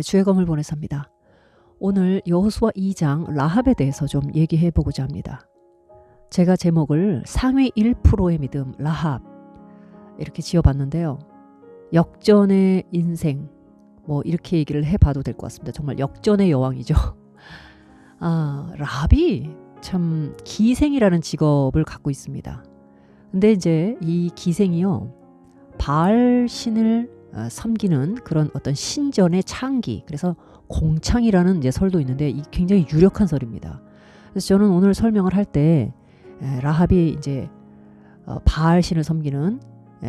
주의 검을 보내 삽니다. 오늘 여호수아 2장 라합에 대해서 좀 얘기해 보고자 합니다. 제가 제목을 상위 1%의 믿음 라합 이렇게 지어봤는데요. 역전의 인생 뭐 이렇게 얘기를 해봐도 될 것 같습니다. 정말 역전의 여왕이죠. 라합이 참 기생이라는 직업을 갖고 있습니다. 근데 이제 이 기생이요, 바알 신을 섬기는 그런 어떤 신전의 창기, 그래서 공창이라는 이제 설도 있는데 이 굉장히 유력한 설입니다. 그래서 저는 오늘 설명을 할 때 라합이 이제 바알 신을 섬기는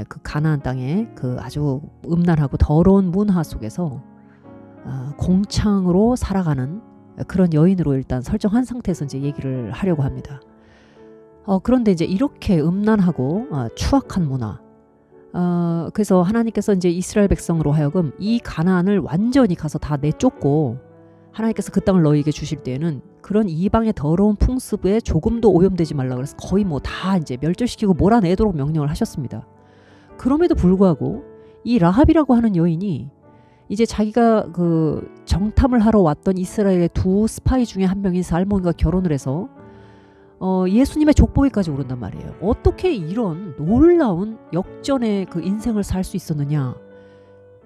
그 가나안 땅의 그 아주 음란하고 더러운 문화 속에서 공창으로 살아가는 그런 여인으로 일단 설정한 상태에서 이제 얘기를 하려고 합니다. 그런데 이제 이렇게 음란하고 추악한 문화, 그래서 하나님께서 이제 이스라엘 백성으로 하여금 이 가나안을 완전히 가서 다 내쫓고 하나님께서 그 땅을 너희에게 주실 때에는 그런 이방의 더러운 풍습에 조금도 오염되지 말라 그래서 거의 뭐 다 이제 멸절시키고 몰아내도록 명령을 하셨습니다. 그럼에도 불구하고 이 라합이라고 하는 여인이 이제 자기가 그 정탐을 하러 왔던 이스라엘의 두 스파이 중에 한 명인 살몬과 결혼을 해서 예수님의 족보기까지 오른단 말이에요. 어떻게 이런 놀라운 역전의 그 인생을 살 수 있었느냐,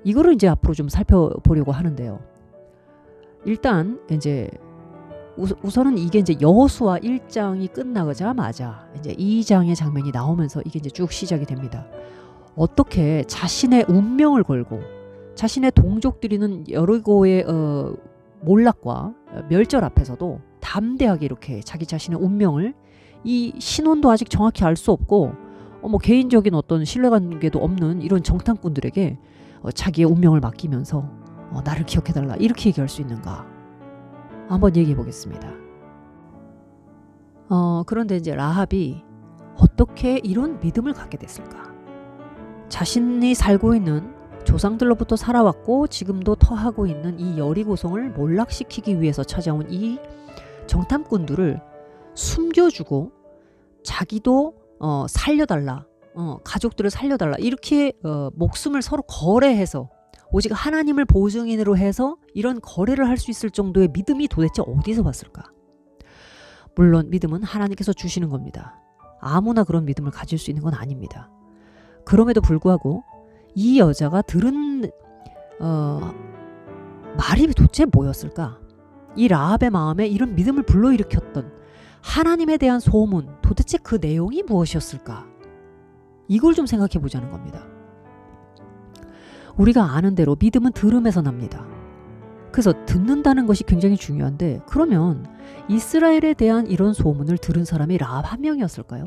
이거를 이제 앞으로 좀 살펴보려고 하는데요. 일단 이제 우선은 이게 이제 여호수아 1장이 끝나자마자 이제 2장의 장면이 나오면서 이게 이제 쭉 시작이 됩니다. 어떻게 자신의 운명을 걸고 자신의 동족들이는 여리고의 몰락과 멸절 앞에서도 담대하게 이렇게 자기 자신의 운명을, 이 신원도 아직 정확히 알 수 없고 뭐 개인적인 어떤 신뢰관계도 없는 이런 정탐꾼들에게 자기의 운명을 맡기면서 나를 기억해달라 이렇게 얘기할 수 있는가, 한번 얘기해 보겠습니다. 그런데 이제 라합이 어떻게 이런 믿음을 갖게 됐을까? 자신이 살고 있는 조상들로부터 살아왔고 지금도 터하고 있는 이 여리고성을 몰락시키기 위해서 찾아온 이 정탐꾼들을 숨겨주고 자기도 살려달라, 가족들을 살려달라 이렇게 목숨을 서로 거래해서 오직 하나님을 보증인으로 해서 이런 거래를 할 수 있을 정도의 믿음이 도대체 어디서 왔을까? 물론 믿음은 하나님께서 주시는 겁니다. 아무나 그런 믿음을 가질 수 있는 건 아닙니다. 그럼에도 불구하고 이 여자가 들은 말이 도대체 뭐였을까? 이 라합의 마음에 이런 믿음을 불러일으켰던 하나님에 대한 소문, 도대체 그 내용이 무엇이었을까? 이걸 좀 생각해 보자는 겁니다. 우리가 아는 대로 믿음은 들음에서 납니다. 그래서 듣는다는 것이 굉장히 중요한데, 그러면 이스라엘에 대한 이런 소문을 들은 사람이 라합 한 명이었을까요?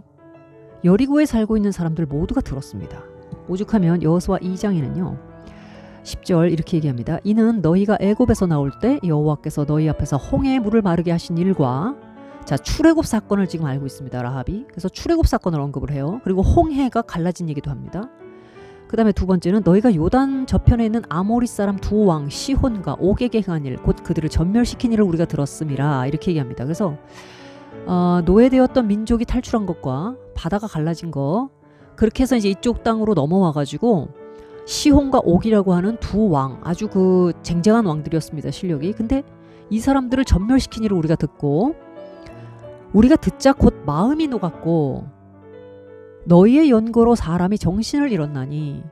여리고에 살고 있는 사람들 모두가 들었습니다. 오죽하면 여호수아 2장에는요 10절 이렇게 얘기합니다. 이는 너희가 애굽에서 나올 때 여호와께서 너희 앞에서 홍해의 물을 마르게 하신 일과, 자, 출애굽 사건을 지금 알고 있습니다, 라합이. 그래서 출애굽 사건을 언급을 해요. 그리고 홍해가 갈라진 얘기도 합니다. 그 다음에 두 번째는 너희가 요단 저편에 있는 아모리 사람 두 왕 시혼과 옥에게 행한 일, 곧 그들을 전멸시킨 일을 우리가 들었음이라 이렇게 얘기합니다. 그래서 노예되었던 민족이 탈출한 것과 바다가 갈라진 거, 그렇게 해서 이제 이쪽 땅으로 넘어와가지고 시혼과 옥이라고 하는 두 왕, 아주 그 쟁쟁한 왕들이었습니다, 실력이. 근데 이 사람들을 전멸시킨 일을 우리가 듣고, 우리가 듣자 곧 마음이 녹았고 너희의 연고로 사람이 정신을 잃었나니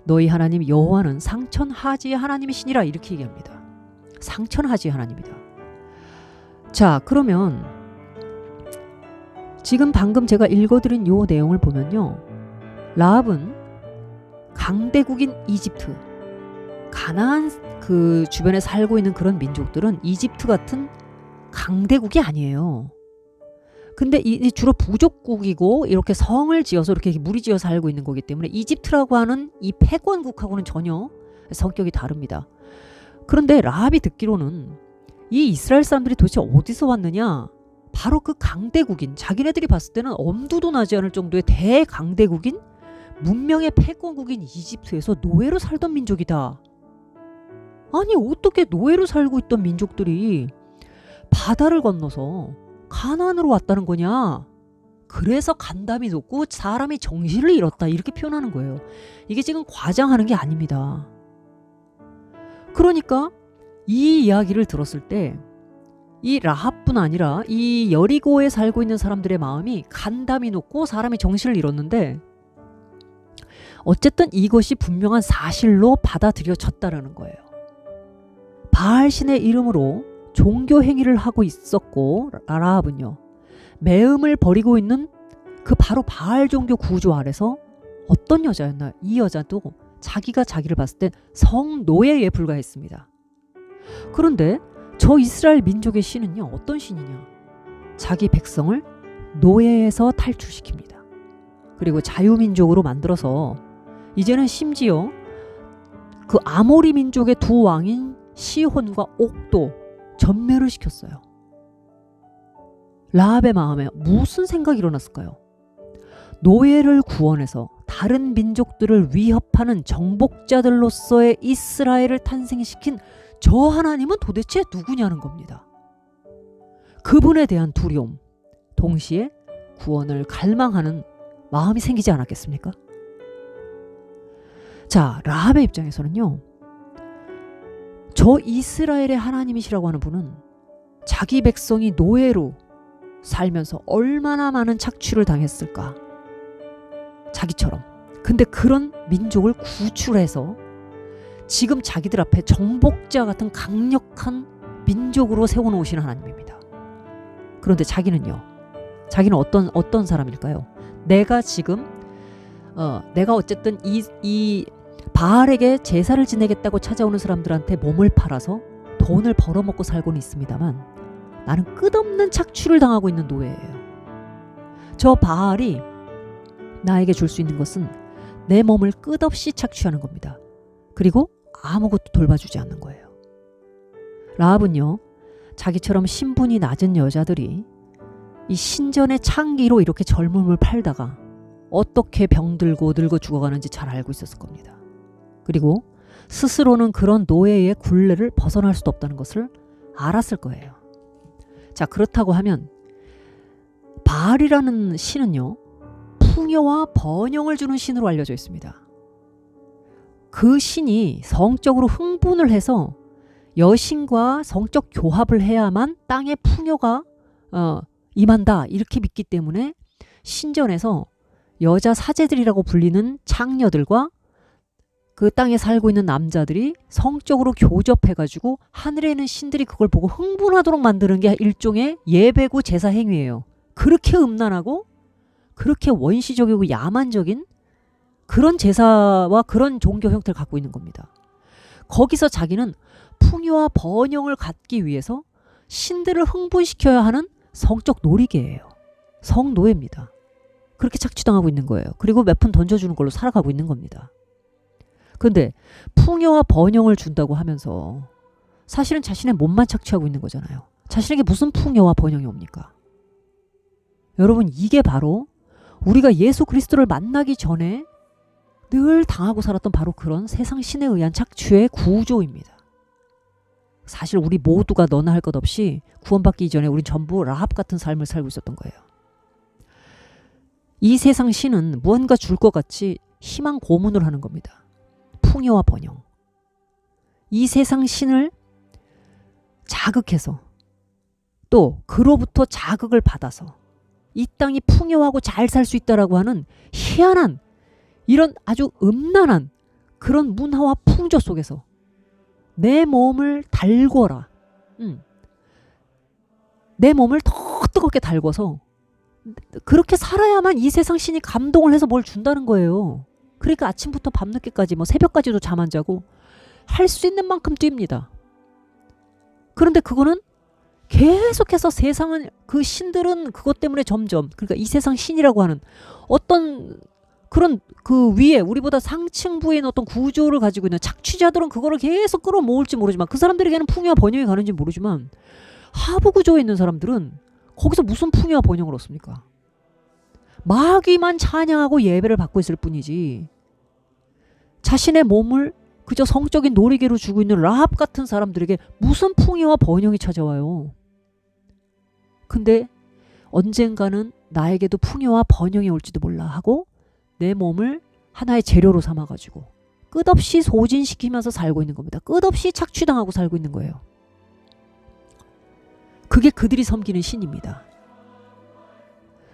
너희 하나님 여호와는 상천하지의 하나님이시니라 이렇게 얘기합니다. 상천하지의 하나님이다. 자, 그러면 지금 방금 제가 읽어드린 요 내용을 보면요, 라합은 강대국인 이집트, 가나안 그 주변에 살고 있는 그런 민족들은 이집트 같은 강대국이 아니에요. 근데 이 주로 부족국이고 이렇게 성을 지어서 이렇게 무리지어 살고 있는 거기 때문에 이집트라고 하는 이 패권국하고는 전혀 성격이 다릅니다. 그런데 라합이 듣기로는 이 이스라엘 사람들이 도대체 어디서 왔느냐, 바로 그 강대국인, 자기네들이 봤을 때는 엄두도 나지 않을 정도의 대강대국인 문명의 패권국인 이집트에서 노예로 살던 민족이다. 아니 어떻게 노예로 살고 있던 민족들이 바다를 건너서 가나안으로 왔다는 거냐? 그래서 간담이 높고 사람이 정신을 잃었다 이렇게 표현하는 거예요. 이게 지금 과장하는 게 아닙니다. 그러니까 이 이야기를 들었을 때 이 라합뿐 아니라 이 여리고에 살고 있는 사람들의 마음이 간담이 높고 사람이 정신을 잃었는데 어쨌든 이것이 분명한 사실로 받아들여졌다라는 거예요. 바알 신의 이름으로 종교 행위를 하고 있었고 라합은요. 매음을 벌이고 있는 그 바로 바알 종교 구조 아래서 어떤 여자였나? 이 여자도 자기가 자기를 봤을 때 성노예에 불과했습니다. 그런데 저 이스라엘 민족의 신은요. 어떤 신이냐? 자기 백성을 노예에서 탈출시킵니다. 그리고 자유민족으로 만들어서 이제는 심지어 그 아모리 민족의 두 왕인 시혼과 옥도 전멸을 시켰어요. 라합의 마음에 무슨 생각이 일어났을까요? 노예를 구원해서 다른 민족들을 위협하는 정복자들로서의 이스라엘을 탄생시킨 저 하나님은 도대체 누구냐는 겁니다. 그분에 대한 두려움, 동시에 구원을 갈망하는 마음이 생기지 않았겠습니까? 자, 라합의 입장에서는요. 저 이스라엘의 하나님이시라고 하는 분은 자기 백성이 노예로 살면서 얼마나 많은 착취를 당했을까? 자기처럼. 근데 그런 민족을 구출해서 지금 자기들 앞에 정복자 같은 강력한 민족으로 세워놓으신 하나님입니다. 그런데 자기는요. 자기는 어떤 사람일까요? 내가 지금 내가 어쨌든 이 바알에게 제사를 지내겠다고 찾아오는 사람들한테 몸을 팔아서 돈을 벌어먹고 살고는 있습니다만 나는 끝없는 착취를 당하고 있는 노예예요. 저 바알이 나에게 줄 수 있는 것은 내 몸을 끝없이 착취하는 겁니다. 그리고 아무것도 돌봐주지 않는 거예요. 라합은요. 자기처럼 신분이 낮은 여자들이 이 신전의 창기로 이렇게 젊음을 팔다가 어떻게 병들고 늙어 죽어가는지 잘 알고 있었을 겁니다. 그리고 스스로는 그런 노예의 굴레를 벗어날 수도 없다는 것을 알았을 거예요. 자, 그렇다고 하면 바알이라는 신은요. 풍요와 번영을 주는 신으로 알려져 있습니다. 그 신이 성적으로 흥분을 해서 여신과 성적 교합을 해야만 땅에 풍요가 임한다 이렇게 믿기 때문에 신전에서 여자 사제들이라고 불리는 창녀들과 그 땅에 살고 있는 남자들이 성적으로 교접해가지고 하늘에 있는 신들이 그걸 보고 흥분하도록 만드는 게 일종의 예배고 제사 행위예요. 그렇게 음란하고 그렇게 원시적이고 야만적인 그런 제사와 그런 종교 형태를 갖고 있는 겁니다. 거기서 자기는 풍요와 번영을 갖기 위해서 신들을 흥분시켜야 하는 성적 놀이개예요. 성노예입니다. 그렇게 착취당하고 있는 거예요. 그리고 몇 푼 던져주는 걸로 살아가고 있는 겁니다. 그런데 풍요와 번영을 준다고 하면서 사실은 자신의 몸만 착취하고 있는 거잖아요. 자신에게 무슨 풍요와 번영이 옵니까? 여러분, 이게 바로 우리가 예수 그리스도를 만나기 전에 늘 당하고 살았던 바로 그런 세상 신에 의한 착취의 구조입니다. 사실 우리 모두가 너나 할 것 없이 구원받기 이전에 우린 전부 라합 같은 삶을 살고 있었던 거예요. 이 세상 신은 무언가 줄 것 같이 희망 고문을 하는 겁니다. 풍요와 번영. 이 세상 신을 자극해서 또 그로부터 자극을 받아서 이 땅이 풍요하고 잘 살 수 있다라고 하는 희한한 이런 아주 음란한 그런 문화와 풍조 속에서 내 몸을 달궈라. 내 몸을 더 뜨겁게 달궈서 그렇게 살아야만 이 세상 신이 감동을 해서 뭘 준다는 거예요. 그러니까 아침부터 밤늦게까지 뭐 새벽까지도 잠 안 자고 할 수 있는 만큼 뜁니다. 그런데 그거는 계속해서 세상은 그 신들은 그것 때문에 점점 그러니까 이 세상 신이라고 하는 어떤 그런 그 위에 우리보다 상층부에 있는 어떤 구조를 가지고 있는 착취자들은 그거를 계속 끌어모을지 모르지만 그 사람들에게는 풍요와 번영이 가는지 모르지만 하부 구조에 있는 사람들은 거기서 무슨 풍요와 번영을 얻습니까? 마귀만 찬양하고 예배를 받고 있을 뿐이지 자신의 몸을 그저 성적인 놀이개로 주고 있는 라합 같은 사람들에게 무슨 풍요와 번영이 찾아와요. 근데 언젠가는 나에게도 풍요와 번영이 올지도 몰라 하고 내 몸을 하나의 재료로 삼아가지고 끝없이 소진시키면서 살고 있는 겁니다. 끝없이 착취당하고 살고 있는 거예요. 그게 그들이 섬기는 신입니다.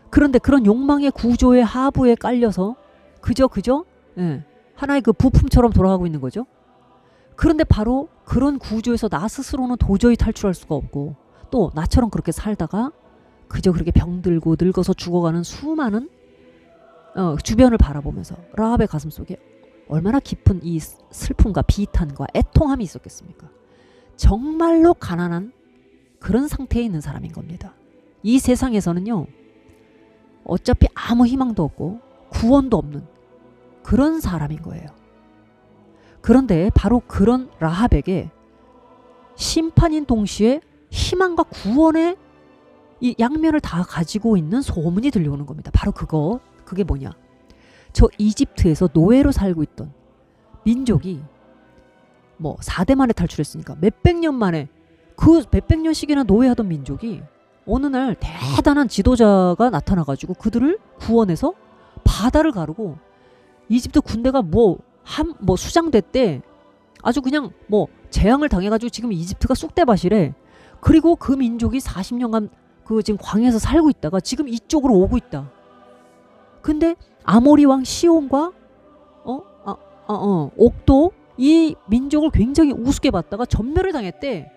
그런데 그런 욕망의 구조의 하부에 깔려서 그저 하나의 그 부품처럼 돌아가고 있는 거죠. 그런데 바로 그런 구조에서 나 스스로는 도저히 탈출할 수가 없고, 또 나처럼 그렇게 살다가 그저 그렇게 병들고 늙어서 죽어가는 수많은 주변을 바라보면서 라합의 가슴속에 얼마나 깊은 이 슬픔과 비탄과 애통함이 있었겠습니까? 정말로 가난한 그런 상태에 있는 사람인 겁니다. 이 세상에서는요, 어차피 아무 희망도 없고 구원도 없는 그런 사람인 거예요. 그런데 바로 그런 라합에게 심판인 동시에 희망과 구원의 이 양면을 다 가지고 있는 소문이 들려오는 겁니다. 바로 그게 뭐냐? 저 이집트에서 노예로 살고 있던 민족이 뭐 4대 만에 탈출했으니까 몇백 년 만에, 그 몇백 년씩이나 노예하던 민족이 어느 날 대단한 지도자가 나타나가지고 그들을 구원해서 바다를 가르고, 이집트 군대가 수장됐대. 아주 그냥 재앙을 당해가지고 지금 이집트가 쑥대밭이래. 그리고 그 민족이 40년간 지금 광야에서 살고 있다가 지금 이쪽으로 오고 있다. 근데 아모리 왕 시온과 옥도 이 민족을 굉장히 우습게 봤다가 전멸을 당했대.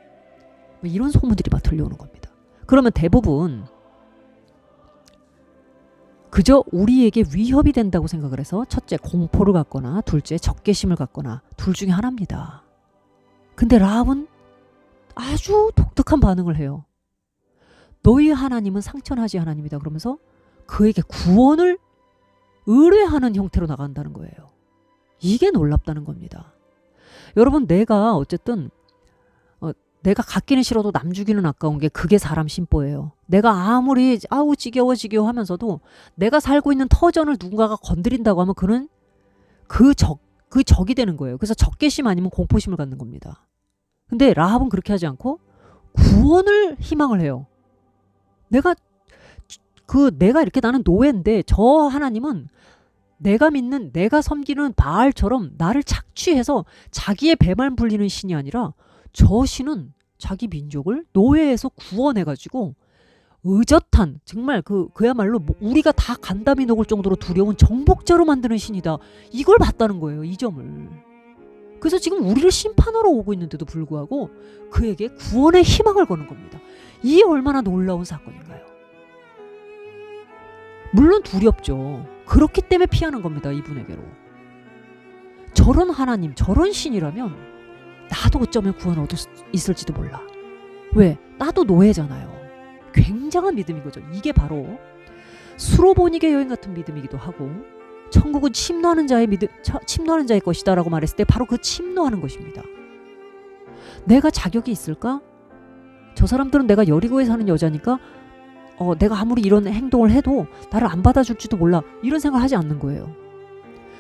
이런 소문들이 막 들려오는 겁니다. 그러면 대부분 그저 우리에게 위협이 된다고 생각을 해서 첫째 공포를 갖거나 둘째 적개심을 갖거나 둘 중에 하나입니다. 근데 라합은 아주 독특한 반응을 해요. 너희 하나님은 상천하지 하나님이다 그러면서 그에게 구원을 의뢰하는 형태로 나간다는 거예요. 이게 놀랍다는 겁니다. 여러분, 내가 어쨌든 내가 갖기는 싫어도 남 주기는 아까운 게 그게 사람 심보예요. 내가 아무리 지겨워 하면서도 내가 살고 있는 터전을 누군가가 건드린다고 하면 그는 그 적이 되는 거예요. 그래서 적개심 아니면 공포심을 갖는 겁니다. 근데 라합은 그렇게 하지 않고 구원을 희망을 해요. 내가 이렇게 나는 노예인데 저 하나님은 내가 믿는, 내가 섬기는 바알처럼 나를 착취해서 자기의 배만 불리는 신이 아니라 저 신은 자기 민족을 노예에서 구원해가지고 의젓한, 정말 그야말로 우리가 다 간담이 녹을 정도로 두려운 정복자로 만드는 신이다. 이걸 봤다는 거예요, 이 점을. 그래서 지금 우리를 심판하러 오고 있는데도 불구하고 그에게 구원의 희망을 거는 겁니다. 이게 얼마나 놀라운 사건인가요? 물론 두렵죠. 그렇기 때문에 피하는 겁니다, 이분에게로. 저런 하나님, 저런 신이라면 나도 어쩌면 구원 얻을 수 있을지도 몰라. 왜? 나도 노예잖아요. 굉장한 믿음인 거죠. 이게 바로 수로보니게 여인 같은 믿음이기도 하고, 천국은 침노하는 자의 것이다 라고 말했을 때 바로 그 침노하는 것입니다. 내가 자격이 있을까? 저 사람들은 내가 여리고에 사는 여자니까 내가 아무리 이런 행동을 해도 나를 안 받아줄지도 몰라, 이런 생각을 하지 않는 거예요.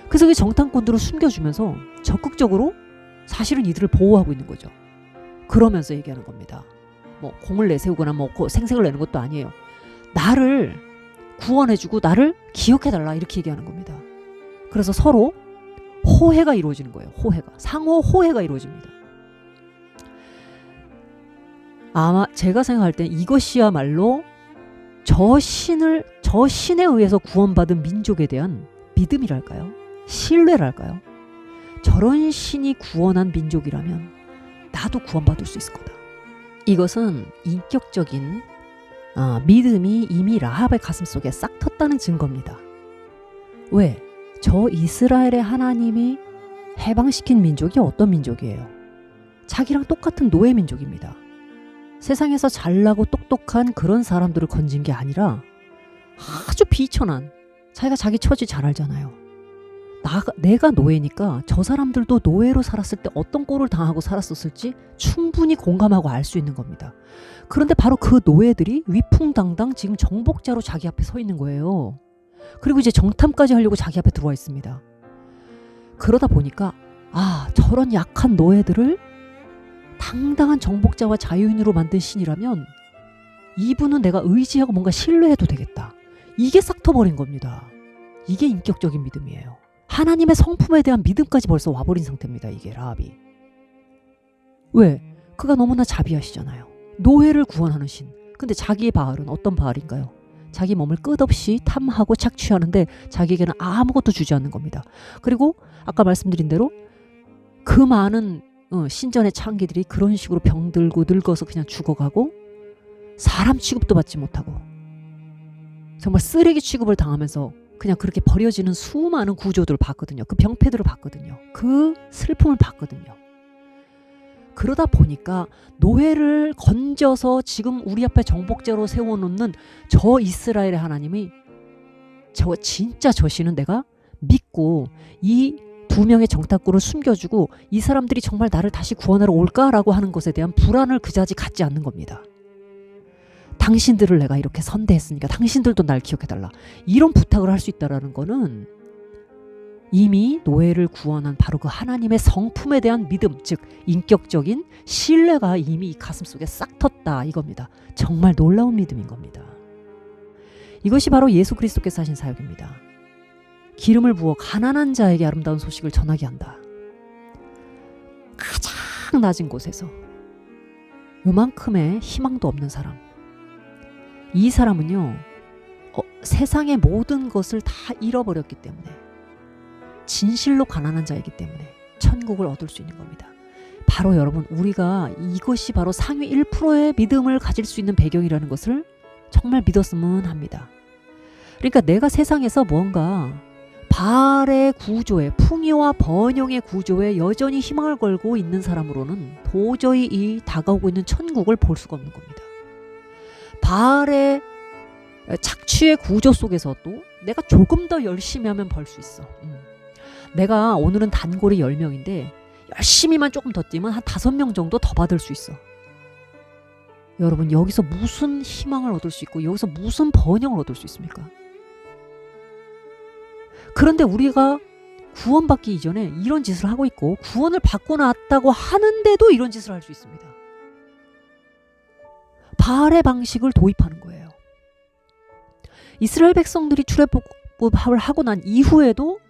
그래서 그 정탐꾼들을 숨겨주면서 적극적으로 사실은 이들을 보호하고 있는 거죠. 그러면서 얘기하는 겁니다. 공을 내세우거나 생색을 내는 것도 아니에요. 나를 구원해주고 나를 기억해달라, 이렇게 얘기하는 겁니다. 그래서 서로 호혜가 이루어지는 거예요. 상호 호혜가 이루어집니다. 아마 제가 생각할 땐 이것이야말로 저 신에 의해서 구원받은 민족에 대한 믿음이랄까요? 신뢰랄까요? 저런 신이 구원한 민족이라면 나도 구원받을 수 있을 거다. 이것은 인격적인 믿음이 이미 라합의 가슴속에 싹 텄다는 증거입니다. 왜? 저 이스라엘의 하나님이 해방시킨 민족이 어떤 민족이에요? 자기랑 똑같은 노예 민족입니다. 세상에서 잘나고 똑똑한 그런 사람들을 건진 게 아니라 아주 비천한, 자기가 자기 처지 잘 알잖아요. 내가 노예니까 저 사람들도 노예로 살았을 때 어떤 꼴을 당하고 살았었을지 충분히 공감하고 알 수 있는 겁니다. 그런데 바로 그 노예들이 위풍당당 지금 정복자로 자기 앞에 서 있는 거예요. 그리고 이제 정탐까지 하려고 자기 앞에 들어와 있습니다. 그러다 보니까 저런 약한 노예들을 당당한 정복자와 자유인으로 만든 신이라면 이분은 내가 의지하고 뭔가 신뢰해도 되겠다. 이게 싹 터버린 겁니다. 이게 인격적인 믿음이에요. 하나님의 성품에 대한 믿음까지 벌써 와버린 상태입니다. 이게 라합이. 왜? 그가 너무나 자비하시잖아요. 노예를 구원하는 신. 근데 자기의 바알은 어떤 바알인가요? 자기 몸을 끝없이 탐하고 착취하는데 자기에게는 아무것도 주지 않는 겁니다. 그리고 아까 말씀드린 대로 그 많은 신전의 창기들이 그런 식으로 병들고 늙어서 그냥 죽어가고 사람 취급도 받지 못하고 정말 쓰레기 취급을 당하면서 그냥 그렇게 버려지는 수많은 구조들을 봤거든요. 그 병폐들을 봤거든요. 그 슬픔을 봤거든요. 그러다 보니까 노예를 건져서 지금 우리 앞에 정복자로 세워놓는 저 이스라엘의 하나님이 진짜 저 신은 내가 믿고 이 2명의 정탐꾼을 숨겨주고 이 사람들이 정말 나를 다시 구원하러 올까라고 하는 것에 대한 불안을 그자지 갖지 않는 겁니다. 당신들을 내가 이렇게 선대했으니까 당신들도 날 기억해달라. 이런 부탁을 할 수 있다는 거는 이미 노예를 구원한 바로 그 하나님의 성품에 대한 믿음, 즉 인격적인 신뢰가 이미 이 가슴속에 싹 텄다 이겁니다. 정말 놀라운 믿음인 겁니다. 이것이 바로 예수 그리스도께서 하신 사역입니다. 기름을 부어 가난한 자에게 아름다운 소식을 전하게 한다. 가장 낮은 곳에서 요만큼의 희망도 없는 사람, 이 사람은요 세상의 모든 것을 다 잃어버렸기 때문에 진실로 가난한 자이기 때문에 천국을 얻을 수 있는 겁니다. 바로 여러분, 우리가 이것이 바로 상위 1%의 믿음을 가질 수 있는 배경이라는 것을 정말 믿었으면 합니다. 그러니까 내가 세상에서 뭔가 바알의 구조에, 풍요와 번영의 구조에 여전히 희망을 걸고 있는 사람으로는 도저히 이 다가오고 있는 천국을 볼 수가 없는 겁니다. 바알의 착취의 구조 속에서도 내가 조금 더 열심히 하면 벌 수 있어. 내가 오늘은 단골이 10명인데 열심히만 조금 더 뛰면 한 5명 정도 더 받을 수 있어. 여러분, 여기서 무슨 희망을 얻을 수 있고 여기서 무슨 번영을 얻을 수 있습니까? 그런데 우리가 구원받기 이전에 이런 짓을 하고 있고 구원을 받고 났다고 하는데도 이런 짓을 할 수 있습니다. 바알의 방식을 도입하는 거예요. 이스라엘 백성들이 출애굽을 하고 난 이후에도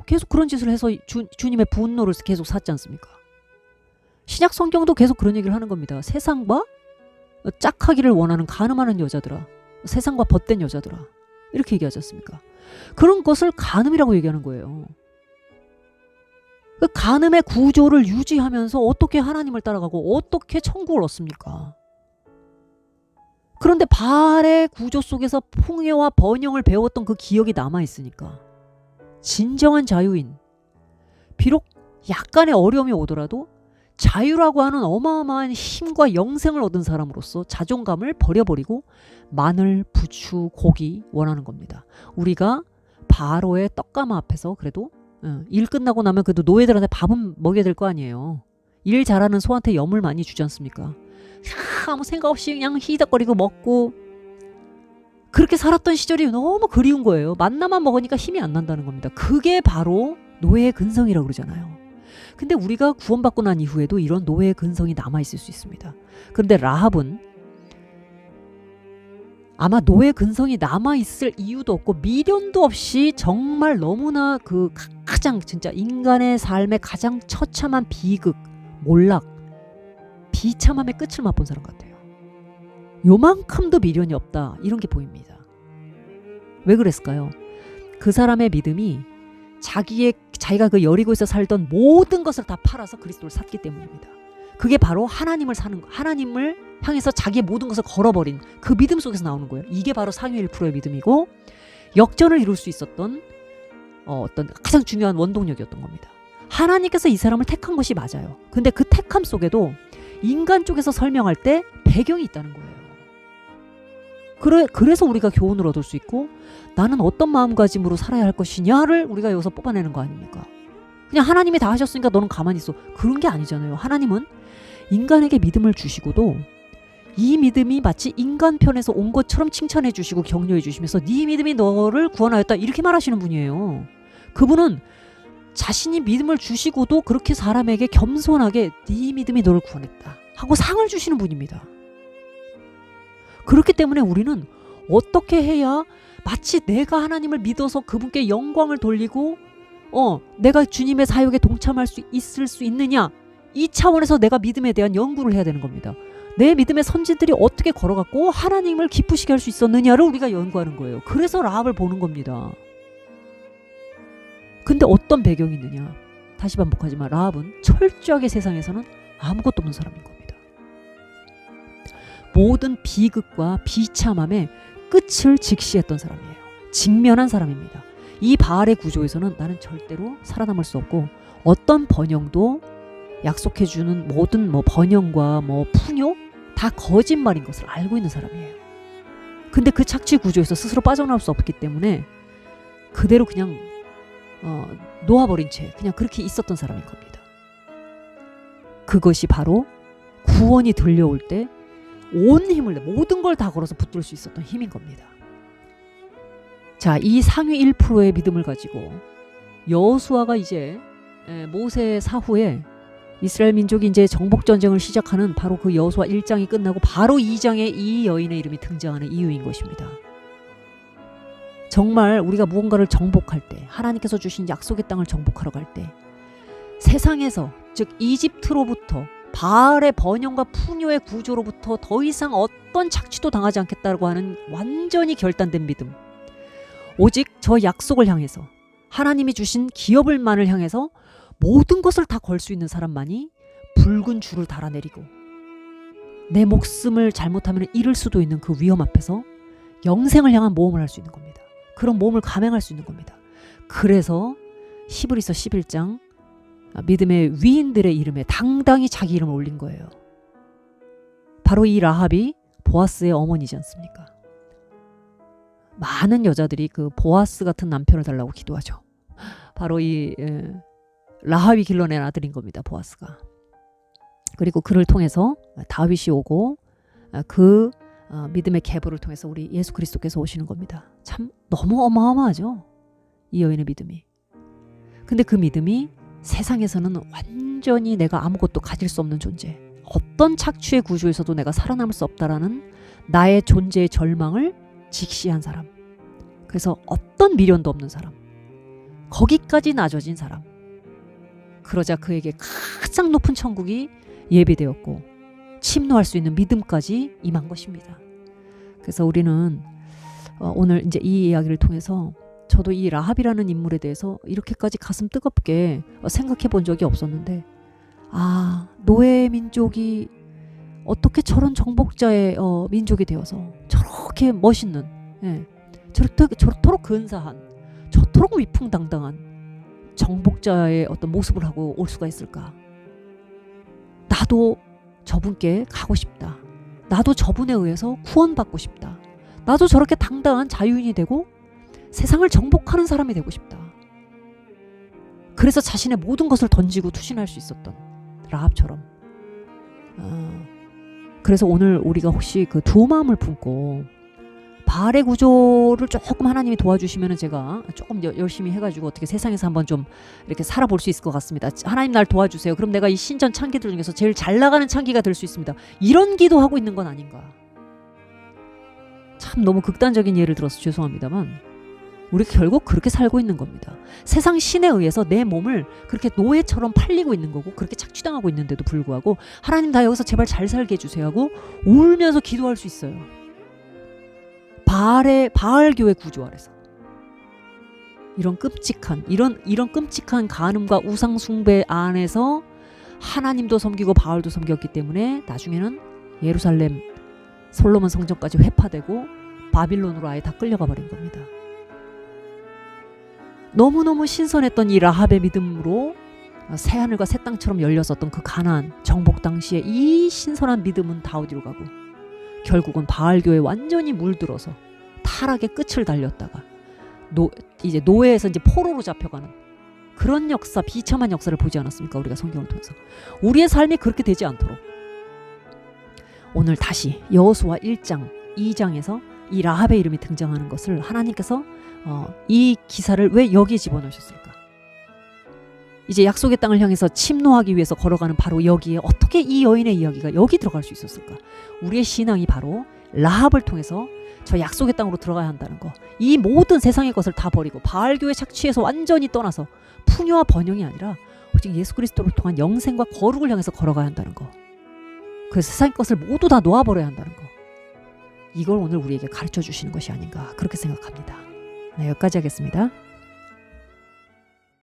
계속 그런 짓을 해서 주님의 분노를 계속 샀지 않습니까? 신약 성경도 계속 그런 얘기를 하는 겁니다. 세상과 짝하기를 원하는 가늠하는 여자들아, 세상과 벗된 여자들아, 이렇게 얘기하지 않습니까? 그런 것을 간음이라고 얘기하는 거예요. 그 간음의 구조를 유지하면서 어떻게 하나님을 따라가고 어떻게 천국을 얻습니까? 그런데 바알의 구조 속에서 풍요와 번영을 배웠던 그 기억이 남아있으니까 진정한 자유인, 비록 약간의 어려움이 오더라도 자유라고 하는 어마어마한 힘과 영생을 얻은 사람으로서 자존감을 버려버리고 마늘, 부추, 고기 원하는 겁니다. 우리가 바로의 떡가마 앞에서 그래도 일 끝나고 나면 그래도 노예들한테 밥은 먹여야 될 거 아니에요. 일 잘하는 소한테 염을 많이 주지 않습니까? 아무 생각 없이 그냥 히덕거리고 먹고 그렇게 살았던 시절이 너무 그리운 거예요. 만나만 먹으니까 힘이 안 난다는 겁니다. 그게 바로 노예의 근성이라고 그러잖아요. 근데 우리가 구원받고 난 이후에도 이런 노예의 근성이 남아있을 수 있습니다. 그런데 라합은 아마 노예 근성이 남아있을 이유도 없고 미련도 없이 정말 너무나 그 가장 진짜 인간의 삶의 가장 처참한 비극, 몰락, 비참함의 끝을 맛본 사람 같아요. 요만큼도 미련이 없다, 이런 게 보입니다. 왜 그랬을까요? 그 사람의 믿음이 자기가 그 여리고에서 살던 모든 것을 다 팔아서 그리스도를 샀기 때문입니다. 그게 바로 하나님을 사는 거, 하나님을 향해서 자기의 모든 것을 걸어버린 그 믿음 속에서 나오는 거예요. 이게 바로 상위 1%의 믿음이고 역전을 이룰 수 있었던 어떤 가장 중요한 원동력이었던 겁니다. 하나님께서 이 사람을 택한 것이 맞아요. 근데 그 택함 속에도 인간 쪽에서 설명할 때 배경이 있다는 거예요. 그래서 우리가 교훈을 얻을 수 있고 나는 어떤 마음가짐으로 살아야 할 것이냐를 우리가 여기서 뽑아내는 거 아닙니까? 그냥 하나님이 다 하셨으니까 너는 가만히 있어. 그런 게 아니잖아요. 하나님은 인간에게 믿음을 주시고도 이 믿음이 마치 인간 편에서 온 것처럼 칭찬해 주시고 격려해 주시면서 네 믿음이 너를 구원하였다, 이렇게 말하시는 분이에요. 그분은 자신이 믿음을 주시고도 그렇게 사람에게 겸손하게 네 믿음이 너를 구원했다 하고 상을 주시는 분입니다. 그렇기 때문에 우리는 어떻게 해야 마치 내가 하나님을 믿어서 그분께 영광을 돌리고 내가 주님의 사역에 동참할 수 있을 수 있느냐, 이 차원에서 내가 믿음에 대한 연구를 해야 되는 겁니다. 내 믿음의 선진들이 어떻게 걸어갔고 하나님을 기쁘시게 할 수 있었느냐를 우리가 연구하는 거예요. 그래서 라합을 보는 겁니다. 근데 어떤 배경이 있느냐, 다시 반복하지만 라합은 철저하게 세상에서는 아무것도 없는 사람인 겁니다. 모든 비극과 비참함의 끝을 직시했던 사람이에요. 직면한 사람입니다. 이 바알의 구조에서는 나는 절대로 살아남을 수 없고, 어떤 번영도 약속해주는 모든 번영과 풍요 다 거짓말인 것을 알고 있는 사람이에요. 근데 그 착취 구조에서 스스로 빠져나올 수 없기 때문에 그대로 그냥 놓아버린 채 그냥 그렇게 있었던 사람인 겁니다. 그것이 바로 구원이 들려올 때 온 힘을 내, 모든 걸 다 걸어서 붙들 수 있었던 힘인 겁니다. 자, 이 상위 1%의 믿음을 가지고 여호수아가 이제 모세 사후에 이스라엘 민족이 이제 정복 전쟁을 시작하는 바로 그 여호수아 1장이 끝나고 바로 2장에 이 여인의 이름이 등장하는 이유인 것입니다. 정말 우리가 무언가를 정복할 때, 하나님께서 주신 약속의 땅을 정복하러 갈 때, 세상에서, 즉 이집트로부터, 바알의 번영과 풍요의 구조로부터 더 이상 어떤 착취도 당하지 않겠다고 하는 완전히 결단된 믿음, 오직 저 약속을 향해서, 하나님이 주신 기업을만을 향해서 모든 것을 다 걸 수 있는 사람만이 붉은 줄을 달아내리고 내 목숨을 잘못하면 잃을 수도 있는 그 위험 앞에서 영생을 향한 모험을 할 수 있는 겁니다. 그런 모험을 감행할 수 있는 겁니다. 그래서 히브리서 11장 믿음의 위인들의 이름에 당당히 자기 이름을 올린 거예요. 바로 이 라합이 보아스의 어머니지 않습니까? 많은 여자들이 그 보아스 같은 남편을 달라고 기도하죠. 바로 이 라합이 길러낸 아들인 겁니다. 보아스가. 그리고 그를 통해서 다윗이 오고 그 믿음의 계보를 통해서 우리 예수 그리스도께서 오시는 겁니다. 참 너무 어마어마하죠, 이 여인의 믿음이. 근데 그 믿음이 세상에서는 완전히 내가 아무것도 가질 수 없는 존재, 어떤 착취의 구조에서도 내가 살아남을 수 없다라는 나의 존재의 절망을 직시한 사람, 그래서 어떤 미련도 없는 사람, 거기까지 낮아진 사람, 그러자 그에게 가장 높은 천국이 예비되었고 침노할 수 있는 믿음까지 임한 것입니다. 그래서 우리는 오늘 이제 이 이야기를 통해서 저도 이 라합이라는 인물에 대해서 이렇게까지 가슴 뜨겁게 생각해 본 적이 없었는데, 노예 민족이 어떻게 저런 정복자의 민족이 되어서 저렇게 멋있는, 저토록 근사한, 저토록 위풍당당한 정복자의 어떤 모습을 하고 올 수가 있을까? 나도 저분께 가고 싶다. 나도 저분에 의해서 구원받고 싶다. 나도 저렇게 당당한 자유인이 되고 세상을 정복하는 사람이 되고 싶다. 그래서 자신의 모든 것을 던지고 투신할 수 있었던 라합처럼. 그래서 오늘 우리가 혹시 그 두 마음을 품고 바알의 구조를 조금 하나님이 도와주시면 제가 조금 열심히 해가지고 어떻게 세상에서 한번 좀 이렇게 살아볼 수 있을 것 같습니다. 하나님 날 도와주세요. 그럼 내가 이 신전 창기들 중에서 제일 잘 나가는 창기가 될 수 있습니다. 이런 기도하고 있는 건 아닌가. 참 너무 극단적인 예를 들어서 죄송합니다만 우리 결국 그렇게 살고 있는 겁니다. 세상 신에 의해서 내 몸을 그렇게 노예처럼 팔리고 있는 거고 그렇게 착취당하고 있는데도 불구하고 하나님 나 여기서 제발 잘 살게 해주세요 하고 울면서 기도할 수 있어요. 바알교회 구조 아래서 이런 끔찍한 간음과 우상 숭배 안에서 하나님도 섬기고 바알도 섬겼기 때문에 나중에는 예루살렘 솔로몬 성전까지 회파되고 바빌론으로 아예 다 끌려가 버린 겁니다. 너무너무 신선했던 이 라합의 믿음으로 새하늘과 새 땅처럼 열렸었던 그 가나안 정복 당시에 이 신선한 믿음은 다 어디로 가고 결국은 바알교에 완전히 물들어서 타락의 끝을 달렸다가 이제 노예에서 이제 포로로 잡혀가는 그런 역사, 비참한 역사를 보지 않았습니까? 우리가 성경을 통해서. 우리의 삶이 그렇게 되지 않도록 오늘 다시 여호수아 1장, 2장에서 이 라합의 이름이 등장하는 것을 하나님께서 이 기사를 왜 여기에 집어넣으셨을까? 이제 약속의 땅을 향해서 침노하기 위해서 걸어가는 바로 여기에 어떻게 이 여인의 이야기가 여기 들어갈 수 있었을까? 우리의 신앙이 바로 라합을 통해서 저 약속의 땅으로 들어가야 한다는 거. 이 모든 세상의 것을 다 버리고 바알교에 착취해서 완전히 떠나서 풍요와 번영이 아니라 오직 예수 그리스도를 통한 영생과 거룩을 향해서 걸어가야 한다는 거. 그 세상의 것을 모두 다 놓아버려야 한다는 거. 이걸 오늘 우리에게 가르쳐 주시는 것이 아닌가 그렇게 생각합니다. 네, 여기까지 하겠습니다.